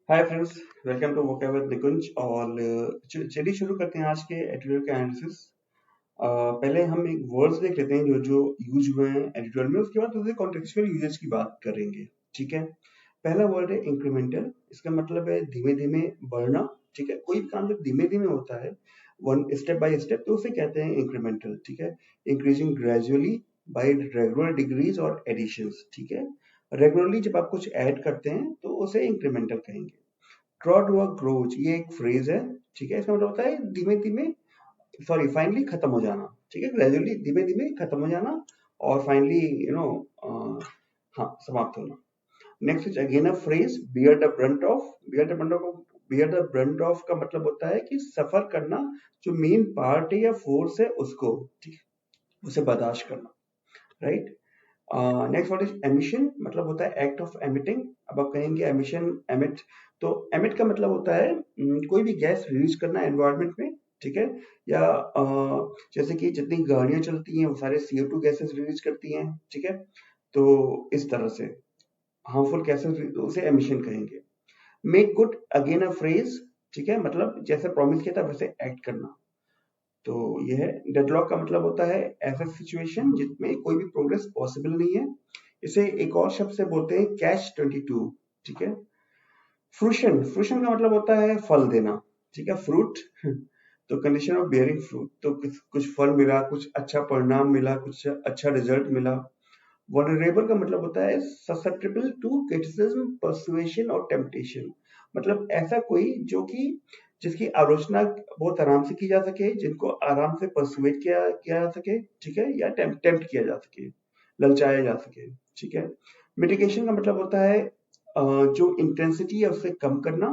Hi friends, welcome to vocable with Nikunj. और चलिए शुरू करते हैं आज के एडिटोरियल का एनालिसिस। पहले हम एक वर्ड्स देख लेते हैं जो जो यूज हुए हैं एडिटोरियल में, उसके बाद उसके कॉन्टेक्चुअल यूजेस की बात करेंगे। ठीक है। पहला वर्ड है इंक्रीमेंटल। इसका मतलब है धीमे धीमे बढ़ना। ठीक है, कोई भी काम जब धीमे धीमे होता है, वन स्टेप बाय स्टेप, तो उसे कहते हैं इंक्रीमेंटल। ठीक है। Increasing gradually bye regular degrees और एडिशंस। ठीक है। रेगुलरली जब आप कुछ ऐड करते हैं तो उसे इंक्रीमेंटल कहेंगे। ड्रॉ टू अ क्लोज, ये एक फ्रेज है। ठीक है, इसका मतलब होता है धीमे धीमे, सॉरी फाइनली खत्म हो जाना। ठीक है, ग्रेजुअली धीमे धीमे खत्म हो जाना, और फाइनली हाँ, समाप्त होना। Next is again a phrase, bear the Brunt of. Bear the Brunt of का मतलब होता है कि सफर करना, जो मेन पार्ट है या फोर्स है उसको, ठीक है, उसे बर्दाश्त करना। Right. Next word is emission, मतलब होता है एक्ट ऑफ एमिटिंग। अब आप कहेंगे एमिशन, एमिट, तो एमिट का मतलब होता है कोई भी गैस रिलीज करना एनवायरनमेंट में। ठीक है। या जैसे कि जितनी गाड़ियां चलती हैं वो सारे CO2 गैसेस रिलीज करती हैं। ठीक है, तो इस तरह से हार्मफुल गैसेस, उसे एमिशन कहेंगे। Make good, again a phrase. ठीक है, मतलब जैसे प्रॉमिस किया था वैसे एक्ट करना। तो यह है। डेडलॉक का मतलब होता है ऐसा सिचुएशन जिसमें कोई भी प्रोग्रेस पॉसिबल नहीं है। इसे एक और शब्द से बोलते हैं कैच 22। ठीक है। फ्रूशन, फ्रूशन का मतलब होता है फल देना। ठीक है, फ्रूट तो कंडीशन ऑफ बियरिंग फ्रूट, तो कुछ फल मिला, कुछ अच्छा परिणाम मिला, कुछ अच्छा रिजल्ट मिला। वनरेबल का मतलब होता है ससेप्टेबल टू क्रिटिसिज्म, पर्सुएशन और टेम्पटेशन। मतलब ऐसा कोई जो कि जिसकी आलोचना बहुत आराम से की जा सके, जिनको आराम से पर्सुएट किया किया जा सके। ठीक है, या टेम्प्ट किया जा सके, ललचाया जा सके। ठीक है। मिटिगेशन का मतलब होता है जो इंटेंसिटी है उसे कम करना।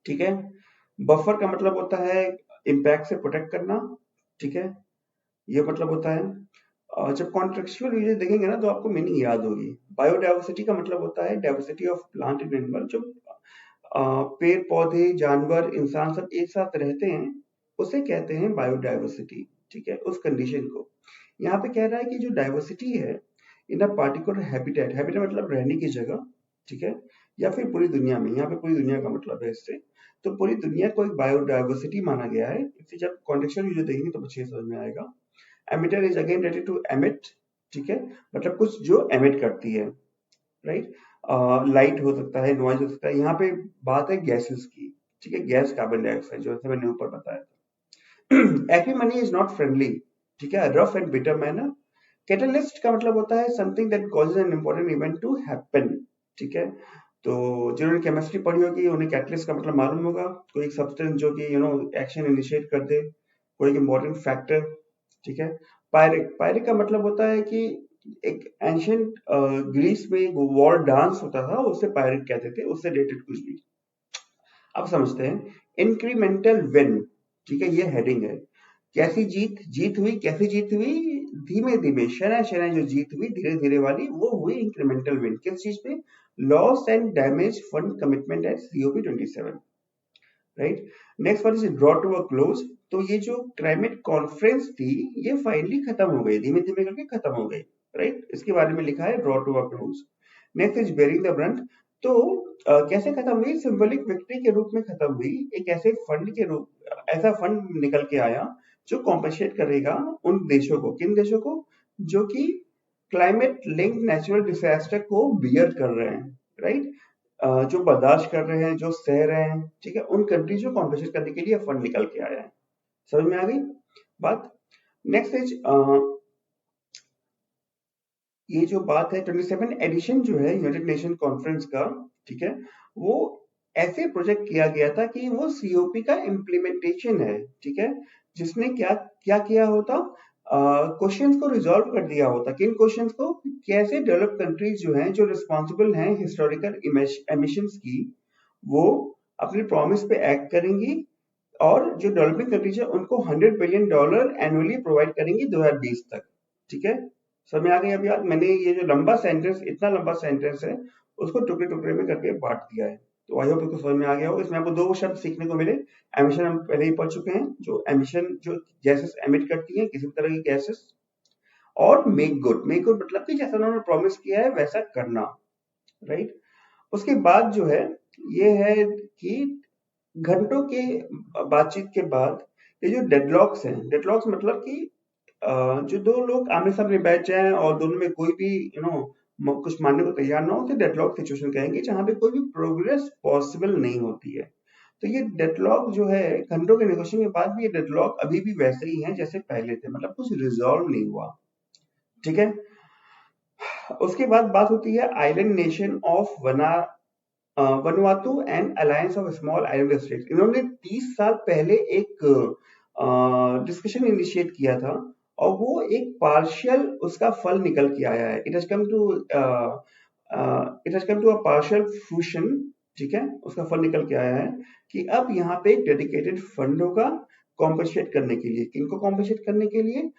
ठीक है। बफर का मतलब होता है इम्पैक्ट से प्रोटेक्ट करना। ठीक है, ये मतलब होता है। जब कॉन्टेक्सचुअल यूजेस देखेंगे ना तो आपको मीनिंग याद होगी। बायोडाइवर्सिटी का मतलब होता है diversity of plant and animal, जो पेड़ पौधे जानवर इंसान सब एक साथ रहते हैं, उसे कहते हैं बायोडाइवर्सिटी। ठीक है, उस कंडीशन को यहाँ पे कह रहा है कि जो डाइवर्सिटी है इन अ पार्टिकुलर हैबिटेट, हैबिटेट मतलब रहने की जगह। ठीक है, या फिर पूरी दुनिया में, यहाँ पे पूरी दुनिया का मतलब है इससे। तो पूरी दुनिया को एक बायोडाइवर्सिटी माना गया है। इससे जब कॉन्टेक्सचुअल यूज देखेंगे तो अच्छे से समझ में आएगा। Emitter is again ready to emit. ठीक है, मतलब कुछ जो एमिट करती है। राइट। लाइट हो सकता है, नॉइज हो सकता है। यहाँ पे बात है गैसेस की। ठीक है, गैस कार्बन डाइऑक्साइड, जो जैसे मैंने ऊपर बताया था। Acrimony is not friendly. ठीक है, rough and bitter manner. Catalyst का मतलब होता है something that causes an important event to happen. ठीक है, तो जिन्होंने केमिस्ट्री पढ़ी होगी उन्हें कैटलिस्ट का मतलब मालूम होगा। कोई एक सब्सटेंस जो कि एक्शन इनिशिएट कर दे, कोई एक इंपॉर्टेंट फैक्टर। ठीक है। पायरिक, पायरिक का मतलब होता है कि एक एंशियंट ग्रीस में एक वॉर डांस होता था, उसे पायरिक कहते थे, उससे रिलेटेड कुछ भी। अब समझते हैं इंक्रीमेंटल विन। ठीक है, ये हेडिंग है। कैसी जीत, जीत हुई, कैसी जीत हुई? धीमे धीमे, शना शना जो जीत हुई धीरे धीरे वाली, वो हुई इंक्रीमेंटल विन। किस चीज पे? Loss and damage fund commitment at COP27। Right. Next one is draw to a close. तो ये जो क्लाइमेट कॉन्फ्रेंस थी, ये फाइनली खत्म हो गई, धीमे धीमे करके खत्म हो गई। राइट, इसके बारे में लिखा है draw to a close. Next is bearing the brunt. तो कैसे खत्म हुई? सिंबॉलिक विक्ट्री के रूप में खत्म हुई। एक ऐसे फंड के रूप, ऐसा फंड निकल के आया जो कॉम्पेंसेट करेगा उन देशों को। किन देशों को? जो कि क्लाइमेट लिंक्ड नेचुरल डिजास्टर को बियर कर रहे हैं। राइट। जो बर्दाश्त कर रहे हैं, जो सह रहे हैं। ठीक है, उन कंट्रीज को कॉम्पेंसेट करने के लिए फंड निकल के आया है। समझ में आ गई बात? नेक्स्ट इज ये जो बात है 27 एडिशन जो है यूनाइटेड नेशन कॉन्फ्रेंस का। ठीक है, वो ऐसे प्रोजेक्ट किया गया था कि वो COP का इम्प्लीमेंटेशन है। ठीक है, जिसने क्या क्या किया होता? क्वेश्चंस को रिजॉल्व कर दिया होता। किन क्वेश्चंस को? कैसे डेवलप कंट्रीज जो हैं, जो रिस्पॉन्सिबल हैं हिस्टोरिकल एमिशंस की, वो अपने प्रॉमिस पे एक्ट करेंगी, और जो डेवलपिंग कंट्रीज है उनको $100 बिलियन एनुअली प्रोवाइड करेंगी 2020 तक। ठीक है, समझ में आ गई? अभी यार मैंने ये जो लंबा सेंटेंस, इतना लंबा सेंटेंस है, उसको टुकड़े टुकड़े में करके बांट दिया है। तो आई होप इसको समझ में आ गया होगा। इसमें आपको दो शब्द सीखने को मिले। एमिशन हम पहले ही पढ़ चुके हैं, जो एमिशन जो गैसेस एमिट करती हैं, किसी भी तरह की गैसेस। और मेक गुड, मेक गुड मतलब कि जैसा उन्होंने प्रॉमिस किया है वैसा करना। राइट। उसके बाद जो है ये है कि घंटों के बातचीत के बाद ये जो डेडलॉक्स हैं, डेडलॉक्स मतलब कि जो दो लोग आमने-सामने बैठ जाएँ और दोनों में कोई भी कुछ मानने को तैयार ना हो, तो डेडलॉक सिचुएशन कहेंगे, जहाँ पे कोई भी प्रोग्रेस पॉसिबल नहीं होती है। तो ये डेडलॉक जो है, घंटों के नेगोशिएशन के बाद भी ये डेडलॉक अभी भी वैसे ही हैं जैसे पहले थे, मतलब कुछ रिज़ॉल्व नहीं हुआ, ठीक है? उसके बाद बात होती है island nation of Vanuatu and alliance of small island states. इन्होंने 30 साल पहले एक डिस्कशन इनिशिएट किया था और वो एक पार्शियल उसका फल निकल के आया है। It has come to a partial fruition, ठीक है? उसका फल निकल के आया है कि अब यहाँ पे एक डेडिकेटेड फंड होगा कॉम्पेंसेट करने के लिए। किनको कॉम्पेंसेट करने के लिए?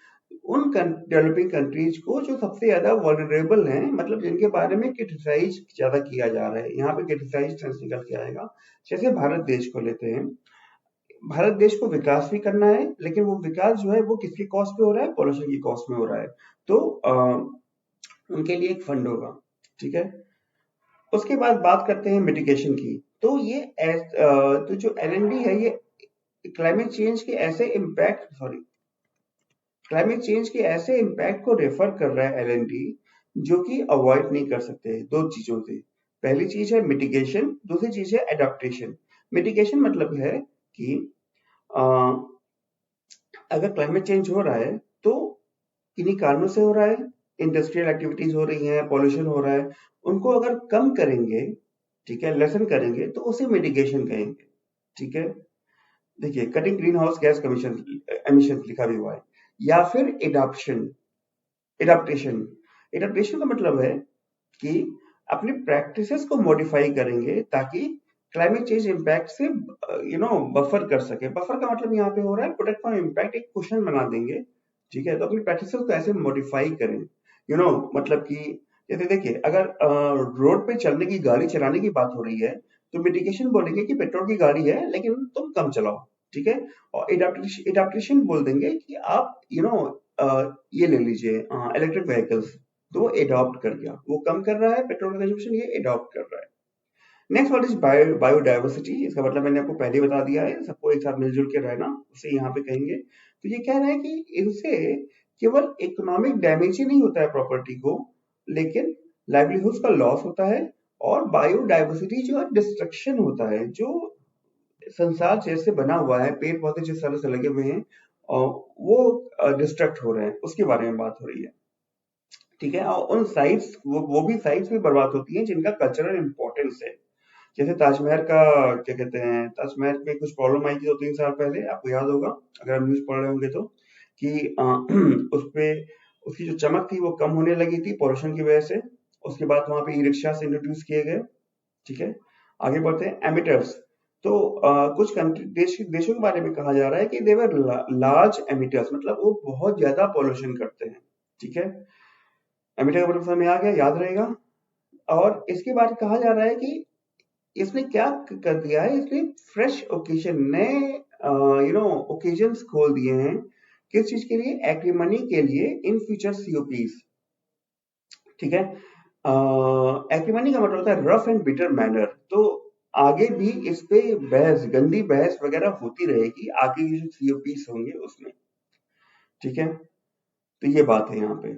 उन डेवलपिंग कंट्रीज को जो सबसे ज्यादा वल्नरेबल हैं, मतलब जिनके बारे में क्रिटिसाइज ज्यादा किया जा रहा है। यहाँ पे क्रिटिसाइज सेंस निकल के आएगा। जैसे भारत देश को लेते हैं, भारत देश को विकास भी करना है, लेकिन वो विकास जो है वो किसकी कॉस्ट पे हो रहा है? पॉल्यूशन की कॉस्ट में हो रहा है। तो उनके लिए एक फंड होगा, ठीक है? उसके बाद बात करते हैं मिटिगेशन की। तो तो जो एलएनडी है, ये क्लाइमेट चेंज के ऐसे इम्पैक्ट सॉरी क्लाइमेट चेंज के ऐसे इम्पैक्ट को रेफर कर रहा है एलएनडी, जो कि अवॉइड नहीं कर सकते दो चीजों से। पहली चीज है मिटिगेशन, दूसरी चीज है एडाप्टेशन। मिटिगेशन मतलब है कि अ, अगर क्लाइमेट चेंज हो रहा है तो किन्हीं कारणों से हो रहा है, इंडस्ट्रियल एक्टिविटीज हो रही हैं, पॉल्यूशन हो रहा है, उनको अगर कम करेंगे, ठीक है, लेसन करेंगे, तो उसे मिटिगेशन कहेंगे, ठीक है? देखिए, cutting green house gas emission लिखा भी हुआ है। या फिर एडाप्टेशन। एडाप्टेशन का मतलब है कि अपनी प्रैक्टिसेस को मॉडिफाई करेंगे ताकि क्लाइमेट चेंज इम्पैक्ट से बफर कर सके। बफर का मतलब यहाँ पे हो रहा है प्रोटेक्ट फ्रॉम इम्पैक्ट, एक क्वेश्चन बना देंगे, ठीक है? तो अपनी प्रैक्टिसेस को ऐसे मॉडिफाई करें, मतलब कि जैसे देखिए, अगर रोड पे चलने की, गाड़ी चलाने की बात हो रही है, तो मिटिगेशन बोलेंगे कि पेट्रोल की गाड़ी है लेकिन तुम कम चलाओ, ठीक है? और एडाप्टेशन बोल देंगे कि आप ये ले लीजिए इलेक्ट्रिक व्हीकल्स। तो वो एडॉप्ट कर गया, वो कम कर रहा है पेट्रोल कंजम्पशन, ये एडॉप्ट कर रहा है। Next what is biodiversity. इसका मतलब मैंने आपको पहले ही बता दिया है, सबको एक साथ मिलजुल के रहना, उसे यहाँ पे कहेंगे। तो ये कह रहे हैं कि इनसे केवल इकोनॉमिक डैमेज ही नहीं होता है प्रॉपर्टी को, लेकिन लाइवलीहुड्स का लॉस होता है, और बायोडाइवर्सिटी जो है डिस्ट्रक्शन होता है। जो संसार जैसे बना हुआ है, पेड़ पौधे जिस तरह से लगे हुए हैं, और वो डिस्ट्रक्ट हो रहे हैं, उसके बारे में बात हो रही है, ठीक है? और उन साइट्स, वो भी साइट्स भी बर्बाद होती हैं जिनका कल्चरल इंपॉर्टेंस है। जैसे ताजमहल का, क्या कहते हैं, ताजमहल में कुछ प्रॉब्लम आई थी 2-3 साल पहले, आपको याद होगा अगर आप न्यूज पढ़ रहे होंगे तो, कि उस पे उसकी जो चमक थी वो कम होने लगी थी पॉल्यूशन की वजह से। उसके बाद वहां पे ई रिक्शा इंट्रोड्यूस किए गए, ठीक है? आगे बढ़ते हैं एमिटर्स। तो कुछ कंट्री देशों के बारे में कहा जा रहा है कि देवर लार्ज एमिटर्स, मतलब वो बहुत ज्यादा पॉल्यूशन करते हैं, ठीक है? एमिटर का मतलब समझ में आ गया, याद रहेगा। और इसके बाद कहा जा रहा है कि इसने क्या कर दिया है, इसने फ्रेश ओकेजन, नए ओकेजन्स खोल दिए हैं। किस चीज के लिए? एक्रीमनी के लिए इन फ्यूचर सीओपीज, ठीक है? एक्रीमनी का मतलब होता है रफ एंड बिटर मैनर। तो आगे भी इस पे बहस, गंदी बहस वगैरह होती रहेगी आगे के जो सीओपीज होंगे उसमें, ठीक है? तो ये बात है यहाँ पे।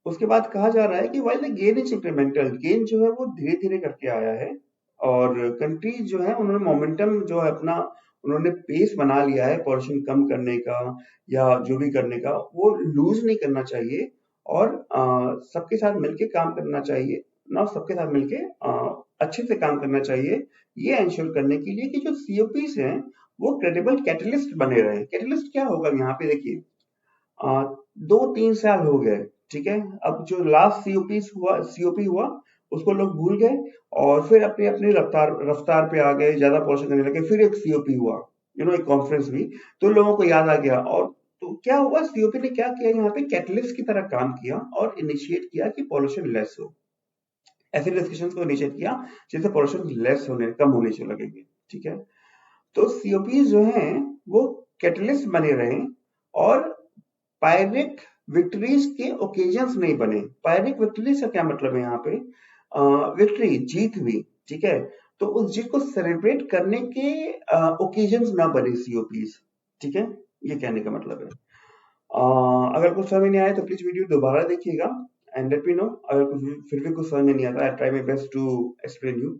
उसके बाद कहा जा रहा है कि while the gain is incremental, gain जो है वो धीरे धीरे करके आया है, और कंट्रीज जो है उन्होंने मोमेंटम जो है अपना, उन्होंने पेस बना लिया है पॉल्यूशन कम करने का या जो भी करने का, वो लूज नहीं करना चाहिए। और सबके साथ मिलके काम करना चाहिए, ना सबके साथ मिलके अच्छे से काम करना चाहिए, ये इंश्योर करने के लिए कि जो सीओपीज हैं वो क्रेडिबल कैटलिस्ट बने रहे। कैटलिस्ट क्या होगा यहाँ पे? देखिए, 2-3 साल हो गए, ठीक है? अब जो लास्ट सीओपी हुआ उसको लोग भूल गए, और फिर अपनी अपनी रफ्तार रफ्तार पे आ गए, ज्यादा पॉल्यूशन करने लगे। फिर एक सीओपी हुआ, एक कॉन्फ्रेंस हुई, तो लोगों को याद आ गया। और तो क्या हुआ, सीओपी ने क्या किया, यहाँ पे कैटलिस्ट की तरह काम किया और इनिशिएट किया कि पॉल्यूशन लेस हो। ऐसे डिस्कशन को इनिशिएट किया जिससे पॉल्यूशन लेस होने, कम होने से लगेंगे, ठीक है? तो सीओपी जो हैं वो कैटलिस्ट बने रहे, और पायरेक विक्ट्रीज के ओकेजन्स नहीं बने। पायरेक विक्ट्रीज का क्या मतलब है यहाँ पे? विक्ट्री, जीत हुई, ठीक है? तो उस चीज को सेलिब्रेट करने के ओकेजन्स ना बने सीओपीज। ठीक है, ये कहने का मतलब है। अगर कुछ समझ में नहीं आया तो प्लीज वीडियो दोबारा देखिएगा एंड लेट मी नो। अगर कुछ फिर भी कुछ समझ में नहीं आता, I try my best to explain you.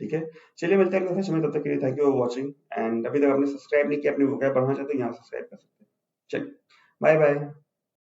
ठीक है, चलिए मिलते हैं अगले सेशन में, तब तक के लिए thank you for watching. And अभी तक आपने सब्सक्राइब नहीं किया, अपनी वोकैब बढ़ाना चाहते हो यहाँ सब्सक्राइब कर सकते हैं। चलिए, बाय बाय।